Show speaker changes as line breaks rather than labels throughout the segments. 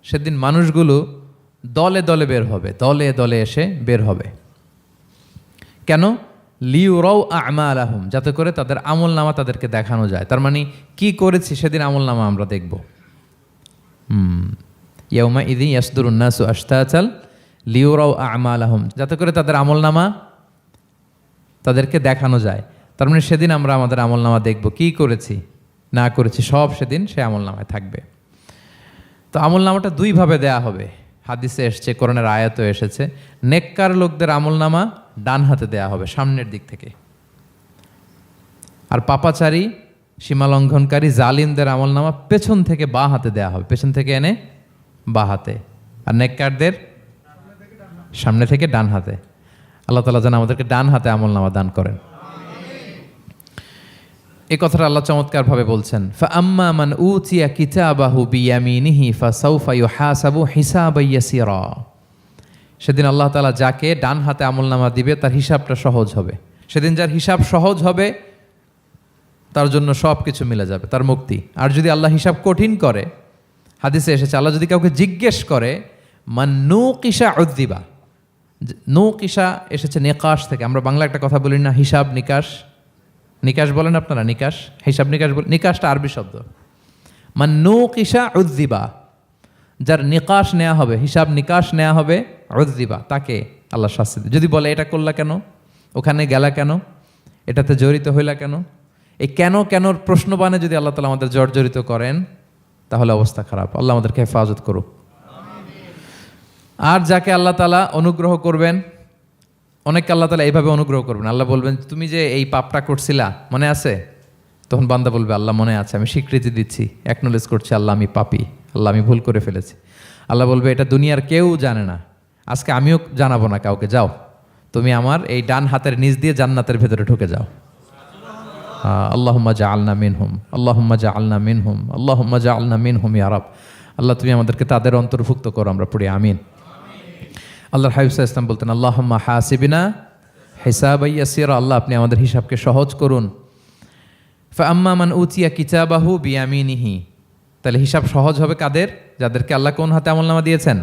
সেদিন মানুষগুলো দলে দলে বের হবে, দলে দলে এসে বের হবে। কেন? লিউরাউ আমালাহুম, যাতে করে তাদের আমল নামা তাদেরকে দেখানো যায়। তার মানে কি করেছি সেদিন আমল নামা আমরা দেখব। ইয়াউমা ইযিন ইয়াসদুরুন নাসু আশতাতাল লিউরাউ আমালাহুম, যাতে করে তাদের আমল নামা তাদেরকে দেখানো যায়। তার মানে সেদিন আমরা আমাদের আমল নামা দেখব, কি করেছি না করেছি সব সেদিন সে আমল নামায় থাকবে। তো আমল নামাটা দুইভাবে দেয়া হবে, হাদিসে এসছে, কোরআনের আয়াতও এসেছে। নেককার লোকদের আমল নামা ডান হাতে দেয়া হবে, সামনের দিক থেকে। আর পাপাচারী, সীমালঙ্ঘনকারী, জালিমদের আমল নামা পেছন থেকে বা হাতে দেয়া হবে, পেছন থেকে এনে বা হাতে। আর নেককারদের সামনে থেকে ডান হাতে। আল্লাহ তাআলা যেন আমাদেরকে ডান হাতে আমল নামা দান করেন। এই কথাটা আল্লাহ চমৎকারভাবে বলছেন, ফাআম্মা মান উতিয়া কিতাবাহু বিয়ামিনিহি ফাসাউফা ইউহাসাবু হিসাবান ইয়াসীরা। সেদিন আল্লাহ তাআলা যাকে ডান হাতে আমলনামা দিবে তার হিসাবটা সহজ হবে। সেদিন যার হিসাব সহজ হবে তার জন্য সব কিছু মিলে যাবে, তার মুক্তি। আর যদি আল্লাহ হিসাব কঠিন করে, হাদিসে এসেছে আল্লাহ যদি কাউকে জিজ্ঞেস করে, মান নুকিশা উযযিবা। নুকিশা এসেছে নিকাশ থেকে। আমরা বাংলা একটা কথা বলি না, হিসাব নিকাশ। নিকাশ বলেন আপনারা? নিকাশ, হিসাব নিকাশ বলেন। নিকাশটা আরবি শব্দ। মান নুকিশা উযযিবা, যার নিকাশ নেওয়া হবে, হিসাব নিকাশ নেওয়া হবে, উযযিবা, তাকে আল্লাহ শাস্তি দেবে। যদি বলে এটা করলা কেন, ওখানে গেলা কেন, এটাতে জড়িত হইলা কেন, এই কেন কেনর প্রশ্নবাণে যদি আল্লাহ তাআলা আমাদের জর্জরিত করেন তাহলে অবস্থা খারাপ। আল্লাহ আমাদেরকে হেফাজত করুক। আর যাকে আল্লাহ তাআলা অনুগ্রহ করবেন, অনেককে আল্লাহ তাআলা এইভাবে অনুগ্রহ করবেন। আল্লাহ বলবেন, তুমি যে এই পাপটা করছিলা মনে আছে? তখন বান্দা বলবে, আল্লাহ মনে আছে, আমি স্বীকৃতি দিচ্ছি, অ্যাকনোলেজ করছি, আল্লাহ আমি পাপী, আল্লাহ আমি ভুল করে ফেলেছি। আল্লাহ বলবে, এটা দুনিয়ার কেউ জানে না, আজকে আমিও জানাবো না কাউকে, যাও তুমি আমার এই ডান হাতের নিচ দিয়ে জান্নাতের ভেতরে ঢুকে যাও। আল্লাহুম্মা জাআলনা মিনহুম, আল্লাহুম্মা জাআলনা মিনহুম, আল্লাহুম্মা জাআলনা মিনহুম ইয়া রাব। আল্লাহ তুমি আমাদেরকে তাদের অন্তর্ভুক্ত করো, আমরা পড়ি আমিন। আল্লাহর হাবিব সাল্লাল্লাহু আলাইহি ওয়াসাল্লাম বলতেন, আল্লাহুম্মা হাসিবিনা হিসাবান ইয়াসীরা, আল্লাহ আপনি আমাদের হিসাবকে সহজ করুন। ফাআম্মা মান উতিয়া কিতাবাহু বিয়ামিনিহি, তাহলে হিসাব সহজ হবে কাদের? যাদেরকে আল্লাহ কোন হাতে আমলনামা দিয়েছেন?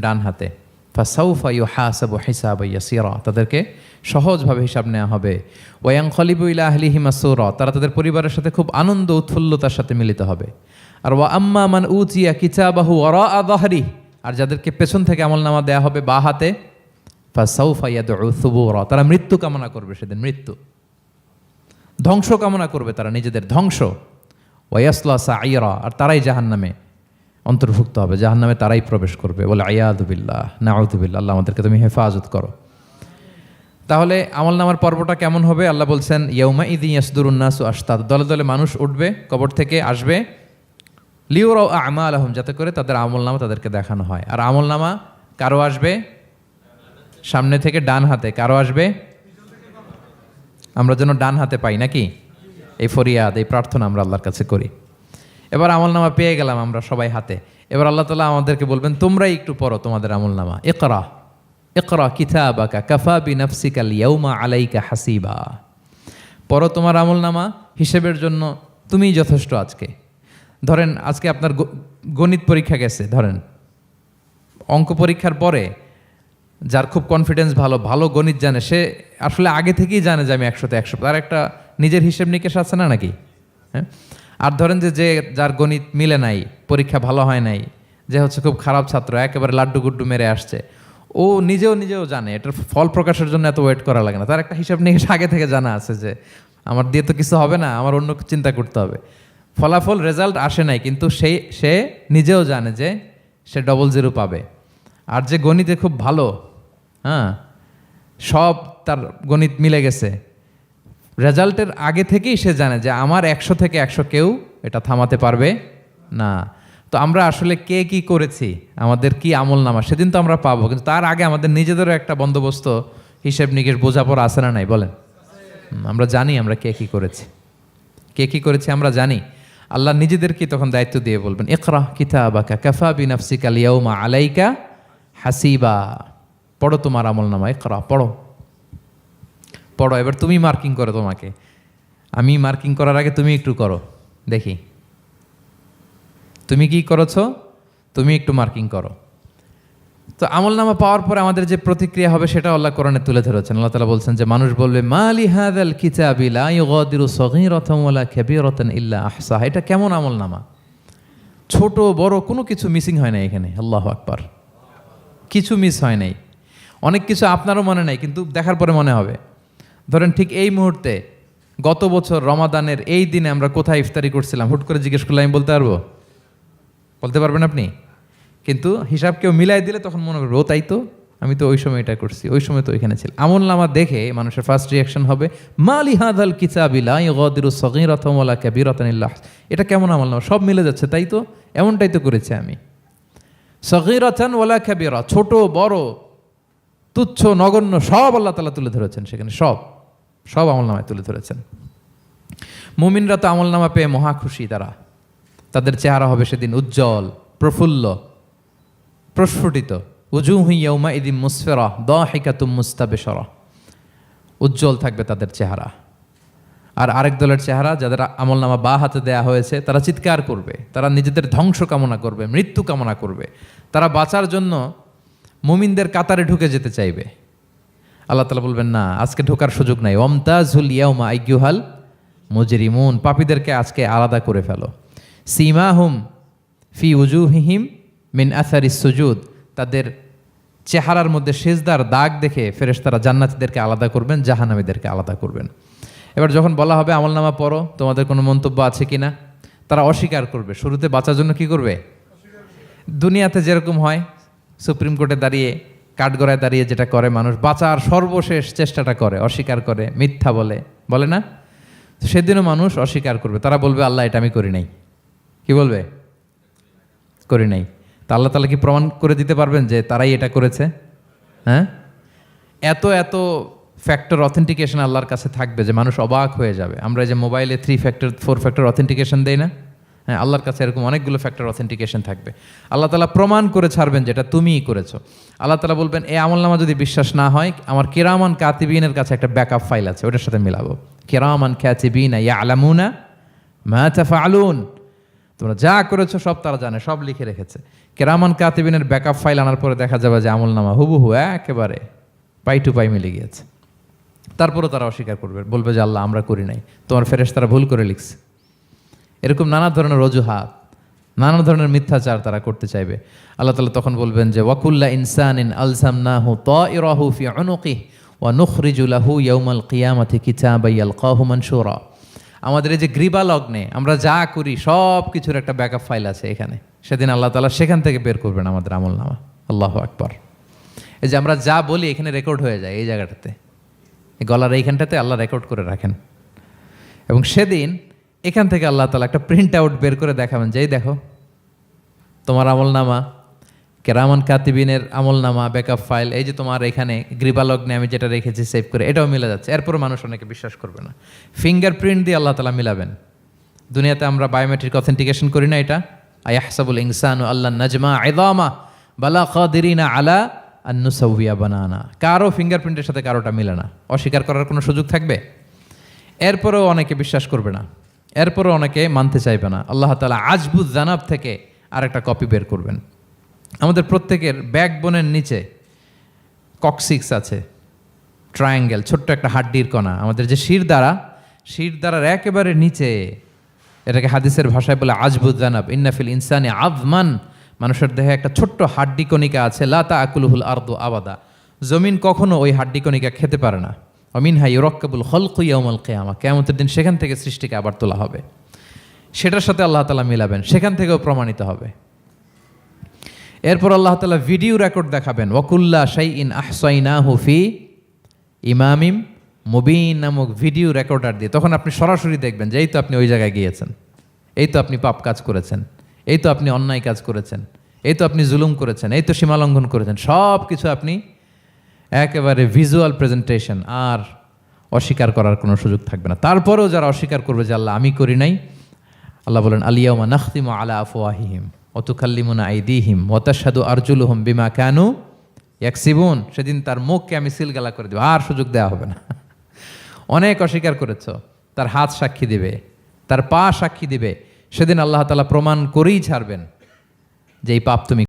ডান হাতে। ফাসাউফা ইউহাসাবু হিসাবান ইয়াসীরা, তাদেরকে সহজভাবে হিসাব নেওয়া হবে। ওয়া ইয়ানকালিবু ইলা আহলিহি মাসরুরা, তারা তাদের পরিবারের সাথে খুব আনন্দ উৎফুল্লতার সাথে মিলিত হবে। আর ওয়া আম্মা মান উতিয়া কিতাবাহু ওয়ারাআ যাহরি, আর যাদেরকে পেছন থেকে আমলনামা দেয়া হবে বা হাতে, ফাসাউফা ইয়াদউ সুবুরা, তারা মৃত্যু কামনা করবে সেদিন, মৃত্যু, ধ্বংস কামনা করবে তারা, নিজেদের ধ্বংস। ওয়ায়াসলা সাঈরা, আর তারাই জাহান্নামে অন্তর্ভুক্ত হবে, জাহান্নামে তারাই প্রবেশ করবে। বলে আয়াযু বিল্লাহ, নাউযু বিল্লাহ, আল্লাহ আমাদেরকে তুমি হেফাজত করো। তাহলে আমলনামার পর্বটা কেমন হবে? আল্লাহ বলছেন, ইয়াউমা ইযিন ইয়াসদুরুন নাসু আশতাত, দলে দলে মানুষ উঠবে, কবর থেকে আসবে, লিউরাউ আমালাহুম, যাতে করে তাদের আমলনামা তাদেরকে দেখানো হয়। আর আমলনামা কারো আসবে সামনে থেকে ডান হাতে, কারো আসবে, আমরা যেন ডান হাতে পাই নাকি? এই ফরিয়াদ, এই প্রার্থনা আমরা আল্লাহর কাছে করি। এবার আমলনামা পেয়ে গেলাম আমরা সবাই হাতে। এবার আল্লাহ তাআলা আমাদেরকে বলবেন, তোমরাই একটু পড়ো তোমাদের আমলনামা। ইকরা ইকরা কিতাবাকা কাফা বিনাফসিকা আল-ইয়াউমা আলাইকা হাসিবা, পড়ো তোমার আমলনামা, হিসেবের জন্য তুমিই যথেষ্ট আজকে। ধরেন আজকে আপনার গণিত পরীক্ষা গেছে, ধরেন অঙ্ক পরীক্ষার পরে যার খুব কনফিডেন্স ভালো, ভালো গণিত জানে, সে আসলে আগে থেকেই জানে যে আমি 100তে 100, তার একটা নিজের হিসেব নিকেশ আছে না নাকি? হ্যাঁ। আর ধরেন যে যার গণিত মিলে নাই, পরীক্ষা ভালো হয় নাই, যে হচ্ছে খুব খারাপ ছাত্র, একেবারে লাড্ডু গুড্ডু মেরে আসছে, ও নিজেও জানে এটার ফল প্রকাশের জন্য এত ওয়েট করা লাগে না, তার একটা হিসাব নিকেশ আগে থেকে জানা আছে যে আমার দিয়ে তো কিছু হবে না, আমার অন্য চিন্তা করতে হবে। ফলাফল রেজাল্ট আসে নাই, কিন্তু সে নিজেও জানে যে সে 00 পাবে। আর যে গণিতে খুব ভালো, হ্যাঁ, সব তার গণিত মিলে গেছে, রেজাল্টের আগে থেকেই সে জানে যে আমার 100 থেকে 100 কেউ এটা থামাতে পারবে না। তো আমরা আসলে কে কি করেছি, আমাদের কি আমলনামা, সেদিন তো আমরা পাবো, কিন্তু তার আগে আমাদের নিজেদেরও একটা বন্দোবস্ত, হিসেব নিকেশ, বোঝাপড়া আছে না নাই বলেন? আমরা জানি আমরা কে কি করেছি আমরা জানি। আল্লাহ নিজেদেরকে তখন দায়িত্ব দিয়ে বলবেন, ইকরা কিতাবাকা কাফা বিনাফসিকা আল-ইয়াউমা আলাইকা হাসিবা, পড়ো তোমার আমলনামা, ইকরা, পড়ো। এবার তুমি মার্কিং করো, তোমাকে আমি মার্কিং করার আগে তুমি একটু করো, দেখি তুমি কি করেছো, তুমি একটু মার্কিং করো। তো আমলনামা পাওয়ার পরে আমাদের যে প্রতিক্রিয়া হবে সেটা আল্লাহ কোরআনে তুলে ধরেছেন। আল্লাহ তাআলা বলছেন যে মানুষ বলবে মালি হাযাল কিতাবি লা ইউগাদিরু সগীরাতান ওয়ালা কাবীরাতান ইল্লা আহসাহা। এটা কেমন আমলনামা, ছোট বড় কোনো কিছু মিসিং হয় না এখানে। আল্লাহু আকবার, কিছু মিস হয় নাই। অনেক কিছু আপনারও মনে নাই কিন্তু দেখার পরে মনে হবে। ধরেন ঠিক এই মুহূর্তে গত বছর রমাদানের এই দিনে আমরা কোথায় ইফতারি করছিলাম, হুট করে জিজ্ঞেস করলে আমি বলতে পারবো? বলতে পারবেন আপনি? কিন্তু হিসাব কেউ মিলাই দিলে তখন মনে করবে ও তাই তো, আমি তো ওই সময় এটা করছি, ওই সময় তো ওইখানে ছিল। আমলনামা দেখে মানুষের ফার্স্ট রিয়াকশন হবে মালি হাযাল কিতাবি লা ইউগাদিরু সগীরাতান ওয়ালা কাবীরাতান ইল্লা আহসাহা। এটা কেমন আমলনামা, সব মিলে যাচ্ছে, তাই তো, এমনটাই তো করেছি আমি। সগীরাতান ওয়ালা কাবীরা, ছোট বড় তুচ্ছ নগণ্য সব আল্লাহ তাআলা তুলে ধরেছেন সেখানে, সব সব আমলনামায় তুলে ধরেছেন। মুমিনরা তো আমলনামা পেয়ে মহা খুশি, তাদের চেহারা হবে সেদিন উজ্জ্বল, প্রফুল্ল, প্রস্ফুটিত। উজুহু ইয়াউমাইযিন মুসফিরা দাহিকাতুম মুস্তাবশিরা, উজ্জ্বল থাকবে তাদের চেহারা। আর আরেক দলের চেহারা, যাদের আমলনামা বা হাতে দেয়া হয়েছে, তারা চিৎকার করবে, তারা নিজেদের ধ্বংস কামনা করবে, মৃত্যু কামনা করবে। তারা বাঁচার জন্য মুমিনদের কাতারে ঢুকে যেতে চাইবে। আল্লাহ তাআলা বলবেন না, আজকে ঢোকার সুযোগ নাই। ওয়ামতাজুল ইয়াউমা আইয়ুহাল মুজরিমুন, পাপীদেরকে আজকে আলাদা করে ফেলো। সীমাহুম ফি উজুহিহিম মিন আসারিস সুজুদ, তাদের চেহারার মধ্যে সিজদার দাগ দেখে ফেরেশতারা জান্নাতীদেরকে আলাদা করবেন, জাহান্নামীদেরকে আলাদা করবেন। এবার যখন বলা হবে আমলনামা পড়ো, তোমাদের কোনো মন্তব্য আছে কিনা, তারা অস্বীকার করবে। শুরুতে বাঁচার জন্য কি করবে? দুনিয়াতে যেরকম হয়, সুপ্রিম কোর্টে দাঁড়িয়ে, কাঠগড়ায় দাঁড়িয়ে যেটা করে মানুষ, বাঁচার সর্বশেষ চেষ্টাটা করে, অস্বীকার করে, মিথ্যা বলে, বলে না? সেদিনও মানুষ অস্বীকার করবে। তারা বলবে আল্লাহ এটা আমি করি নাই। কি বলবে? করি নাই। তা আল্লাহ তাআলা কি প্রমাণ করে দিতে পারবেন যে তারাই এটা করেছে? হ্যাঁ, এত এত ফ্যাক্টর অথেন্টিকেশন আল্লাহর কাছে থাকবে যে মানুষ অবাক হয়ে যাবে। আমরা যে মোবাইলে 3 ফ্যাক্টর 4 ফ্যাক্টর অথেন্টিকেশন দেই না, হ্যাঁ, আল্লাহর কাছে এরকম অনেকগুলো ফ্যাক্টর অথেন্টিকেশন থাকবে। আল্লাহ তাআলা প্রমাণ করে ছাড়বেন যেটা তুমিই করেছো। আল্লাহ তাআলা বলবেন এই আমলনামা যদি বিশ্বাস না হয়, আমার কিরামান কাতিবিনের কাছে একটা ব্যাকআপ ফাইল আছে, ওটার সাথে মিলাবো। কিরামান কাতিবিনা ইয়ালামুনা মা তাফআলুন, তোমরা যা করেছো সব তারা জানে, সব লিখে রেখেছে। কিরামান কাতিবিনের ব্যাকআপ ফাইল আনার পরে দেখা যাবে যে আমলনামা হুবহু একেবারে পাই টু পাই মিলে গিয়েছে। তারপরও তারা অস্বীকার করবে, বলবে যে আল্লাহ আমরা করি নাই, তোমার ফেরেশতারা ভুল করে লিখছে। এরকম নানা ধরনের অজুহাত, নানা ধরনের মিথ্যাচার তারা করতে চাইবে। আল্লাহ তাআলা তখন বলবেন যে ওয়াকুল্লা ইনসানিন আলজামনাহু তাইরাহু ফি উনুকিহি ওয়া নুখরিজু লাহু ইয়াউমাল কিয়ামাতি কিতাবান ইয়ালকাহু মানশুরা। আমাদের এই যে গ্রীবা লগ্নে আমরা যা করি সব কিছুর একটা ব্যাকআপ ফাইল আছে এখানে। সেদিন আল্লাহ তাআলা সেখান থেকে বের করবেন আমাদের আমলনামা। আল্লাহু আকবার। এই যে আমরা যা বলি এখানে রেকর্ড হয়ে যায়, এই জায়গাটাতে, এই গলার এইখানটাতে আল্লাহ রেকর্ড করে রাখেন। এবং সেদিন এখান থেকে আল্লাহ তাআলা একটা প্রিন্ট আউট বের করে দেখাবেন যে এই দেখো তোমার আমলনামা, কিরামান কাতিবিনের আমলনামা ব্যাকআপ ফাইল, এই যে তোমার এখানে গ্রীবালগ্নে আমি যেটা রেখেছি সেভ করে, এটাও মিলে যাচ্ছে। এরপর মানুষ অনেকে বিশ্বাস করবে না। ফিঙ্গারপ্রিন্ট দিয়ে আল্লাহ তাআলা মিলাবেন। দুনিয়াতে আমরা বায়োমেট্রিক অথেন্টিকেশন করি না, এটা আয়াহসাবুল ইনসানু আল্লাহ নাজমা ইযামা বালা কাদিরিনা আলা আন নুসাউইয়া বানানা। কারো ফিঙ্গারপ্রিন্টের সাথে কারোটা মিলে না, অস্বীকার করার কোনো সুযোগ থাকবে? এরপরেও অনেকে বিশ্বাস করবে না, এরপরও অনেকে মানতে চাইবে না। আল্লাহ তাআলা আজবুজ জানাব থেকে আরেকটা কপি বের করবেন। আমাদের প্রত্যেকের ব্যাকবোনের নিচে কক্সিক্স আছে, ট্রায়াঙ্গেল, ছোট্ট একটা হাড্ডির কণা। আমাদের যে শিরদাঁড়ার একেবারে নিচে, এটাকে হাদিসের ভাষায় বলে আজবুজ জানাব। ইন্নাফিল ইনসানি আযমান, মানুষের দেহে একটা ছোট্ট হাড্ডি কণিকা আছে। লা তাআকুলুহুল আরদু আবাদা, জমিন কখনো ওই হাড্ডি কণিকা খেতে পারে না। মিনহা ইউরাক্কাবুল খালকু ইয়াউমাল কিয়ামা, কিয়ামতের দিন সেখান থেকে সৃষ্টিকে আবার তোলা হবে। সেটার সাথে আল্লাহ তাআলা মিলাবেন, সেখান থেকেও প্রমাণিত হবে। এরপর আল্লাহ তাআলা ভিডিও রেকর্ড দেখাবেন। ওয়াকুল্লা শাইইন আহসাইনাহু ফি ইমামিম মুবিন নামক ভিডিও রেকর্ডার দিয়ে। তখন আপনি সরাসরি দেখবেন যে এই তো আপনি ওই জায়গায় গিয়েছেন, এই তো আপনি পাপ কাজ করেছেন, এই তো আপনি অন্যায় কাজ করেছেন, এই তো আপনি জুলুম করেছেন, এই তো সীমালঙ্ঘন করেছেন, সব কিছু আপনি একেবারে ভিজুয়াল প্রেজেন্টেশন। আর অস্বীকার করার কোনো সুযোগ থাকবে না। তারপরেও যারা অস্বীকার করবে যে আল্লাহ আমি করি নাই, আল্লাহ বলেন আলিয়াউমা নাখতিমু আলা আফওয়াহিহিম ওয়া তুকাল্লিমুনা আইদিহিম ওয়া তাশহাদু আরজুলুহুম বিমা কানু ইয়াকসিবুন। সেদিন তার মুখকে আমি সিলগালা করে দেব, আর সুযোগ দেওয়া হবে না। অনেক অস্বীকার করেছ, তার হাত সাক্ষী দিবে, তার পা সাক্ষী দিবে। সেদিন আল্লাহ তাআলা প্রমাণ করেই ছাড়বেন যে এই পাপ তুমি